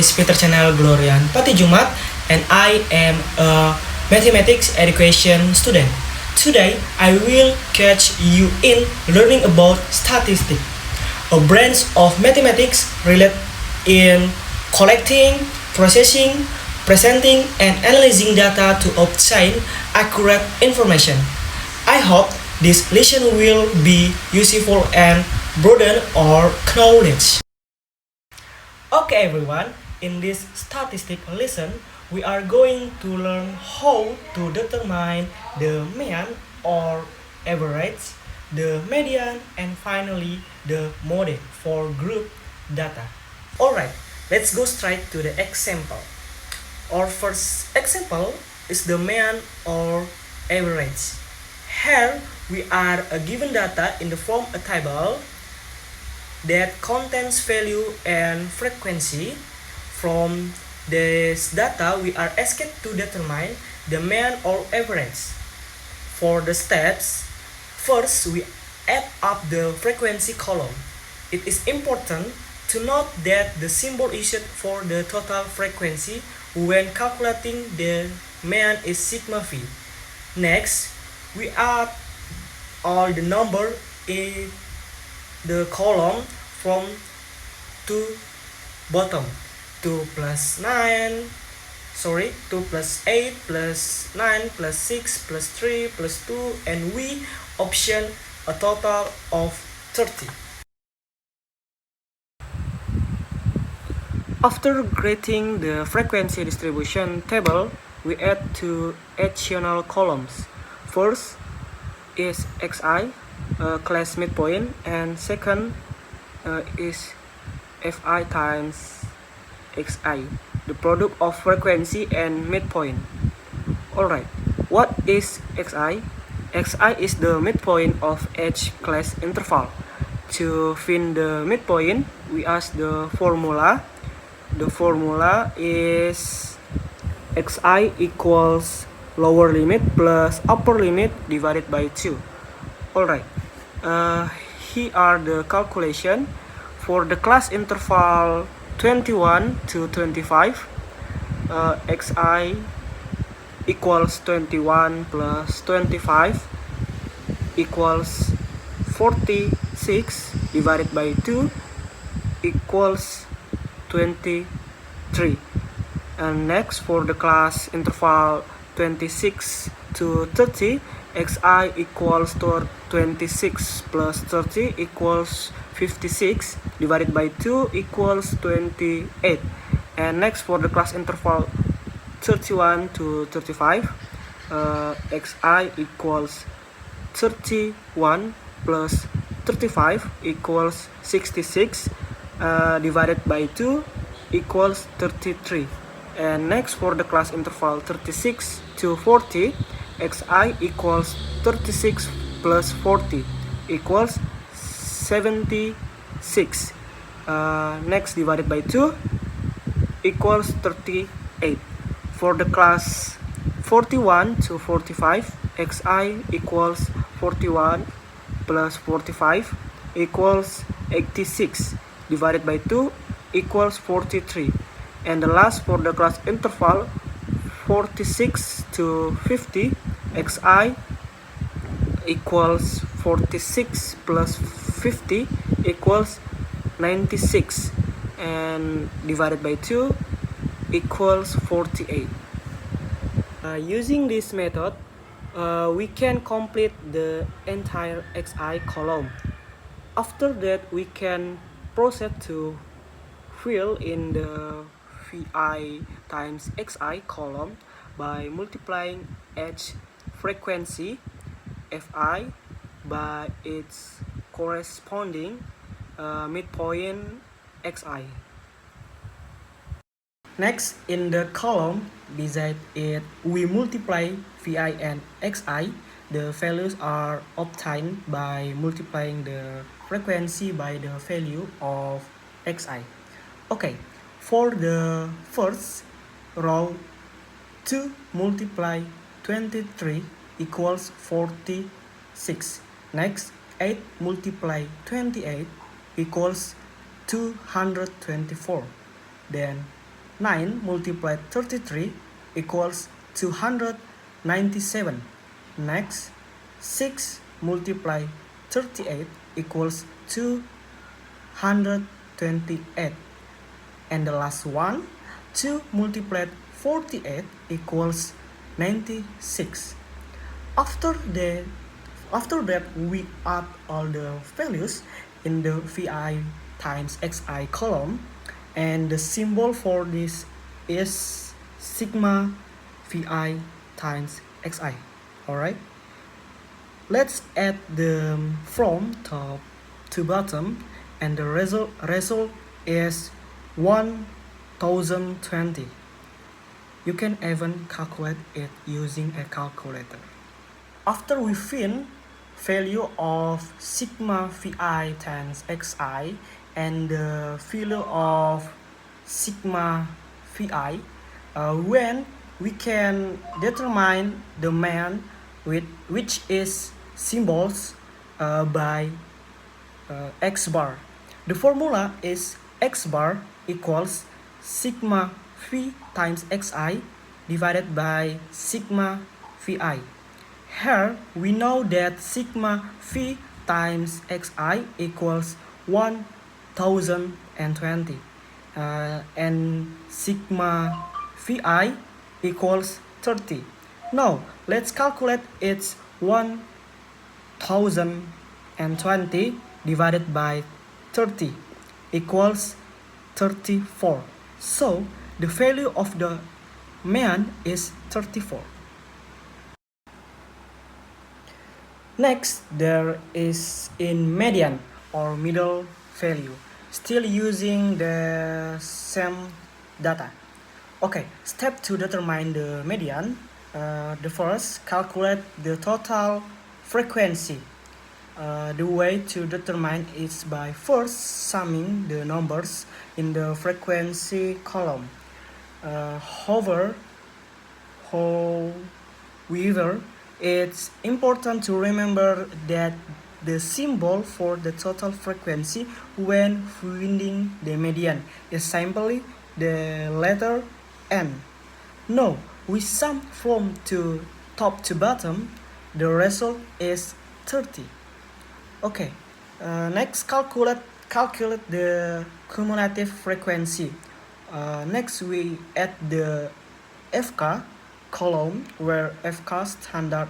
is Peter Channel Glorian Patijumat, and I am a mathematics education student. Today, I will catch you in learning about statistics, a branch of mathematics related in collecting, processing, presenting, and analyzing data to obtain accurate information. I hope this lesson will be useful and broaden our knowledge. Okay everyone, in this statistic lesson, we are going to learn how to determine the mean or average, the median, and finally the mode for group data. Alright, let's go straight to the example. Our first example is the mean or average. Here we are given data in the form a table that contains value and frequency. From this data, we are asked to determine the mean or average. For the steps, first we add up the frequency column. It is important to note that the symbol used for the total frequency when calculating the mean is sigma v. Next, we add all the number in the column from to bottom. 2 plus 9, 2 plus 8 plus 9 plus 6 plus 3 plus 2, and we option a total of 30. After creating the frequency distribution table, we add two additional columns. First is xi, class midpoint, and second is fi times xi, the product of frequency and midpoint. Alright, what is xi? Xi is the midpoint of each class interval. To find the midpoint, we ask the formula. The formula is xi equals lower limit plus upper limit divided by 2. Alright, here are the calculation. For the class interval 21 to 25, xi equals 21 plus 25 equals 46 divided by 2 equals 23. And next, for the class interval 26 to 30, xi equals 26 plus 30 equals 56 divided by 2 equals 28. And next, for the class interval 31 to 35, xi equals 31 plus 35 equals 66 divided by 2 equals 33. And next, for the class interval 36 to 40, xi equals 36 plus 40 equals 76. Next, divided by 2 equals 38. For the class 41 to 45, xi equals 41 plus 45 equals 86 divided by 2 equals 43. And the last, for the class interval 46 to 50, xi equals 46 plus 50 equals 96, and divided by 2 equals 48. Using this method, we can complete the entire xi column. After that, we can proceed to fill in the vi times xi column by multiplying each frequency fi by its corresponding midpoint xi. Next, in the column beside it, we multiply vi and xi. The values are obtained by multiplying the frequency by the value of xi. Okay, for the first row, 2 multiply 23 equals 46. Next, 8 multiply 28 equals 224. Then 9 multiplied 33 equals 297. Next, 6 multiplied 38 equals 228. And the last one, 2 multiplied 48 equals 96. After that, we add all the values in the Vi times Xi column, and the symbol for this is sigma Vi times Xi. Alright, let's add them from top to bottom, and the result is 1020. You can even calculate it using a calculator. After we find value of sigma Vi times Xi and the value of sigma Vi, when we can determine the man which is symbols by X bar. The formula is X bar equals sigma V times Xi divided by sigma Vi. Here we know that sigma V times Xi equals 1020 and sigma Vi equals 30. Now let's calculate its 1020 divided by 30 equals 34. So the value of the man is 34. Next, there is in median or middle value, still using the same data. Okay, step to determine the median. The first, calculate the total frequency. The way to determine is by first summing the numbers in the frequency column. However, it's important to remember that the symbol for the total frequency when finding the median is simply the letter N. Now, we sum from top to bottom, the result is 30. Okay, next calculate the cumulative frequency. Next we add the FK column where FK standard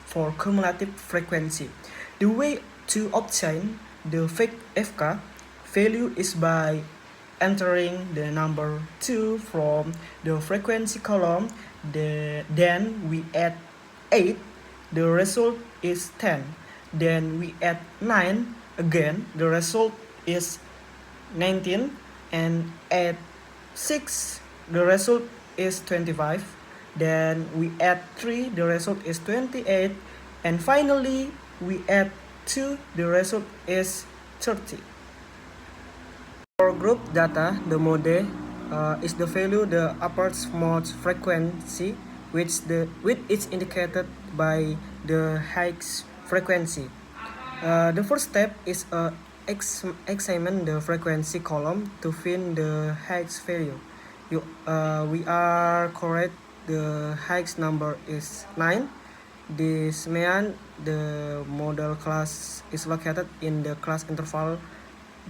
for cumulative frequency. The way to obtain the fake FK value is by entering the number 2 from the frequency column, then we add 8, the result is 10. Then we add 9 again, the result is 19, and add 6, the result is 25. Then we add 3, the result is 28, and finally we add 2, the result is 30. For group data, the mode is the value the uppermost frequency which is indicated by the highest frequency. The first step is examine the frequency column to find the highest value. We are correct. The highest number is 9. This means the model class is located in the class interval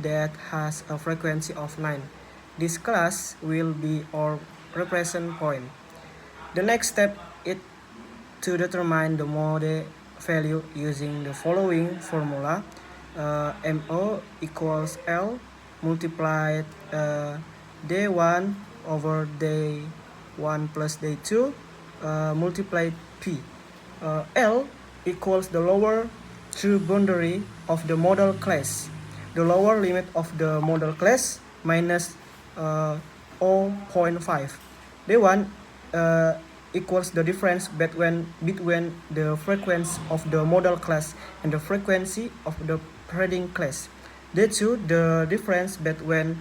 that has a frequency of 9. This class will be our reference point. The next step is to determine the mode value using the following formula. MO equals L multiplied day1 over day1 plus day2 multiplied P. L equals the lower true boundary of the model class, the lower limit of the model class minus 0.5. Day1 equals the difference between the frequency of the model class and the frequency of the predicting class. Day2, the difference between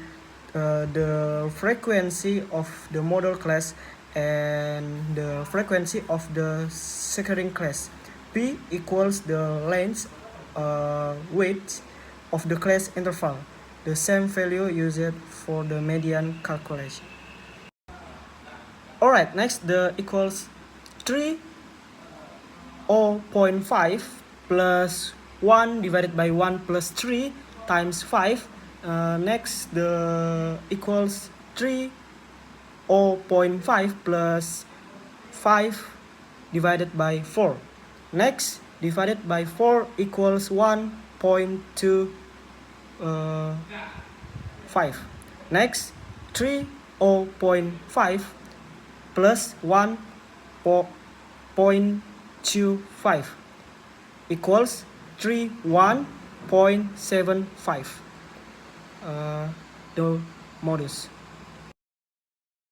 the frequency of the model class and the frequency of the secondary class. P equals the length width of the class interval, the same value used for the median calculation. Alright, next the equals 3.5 plus 1 divided by 1 plus 3 times 5. Next the equals 3.5 plus 5 divided by 4. Next, divided by 4 equals 1.25. Next, 3.5 plus 1.25 equals 31.75. The modus.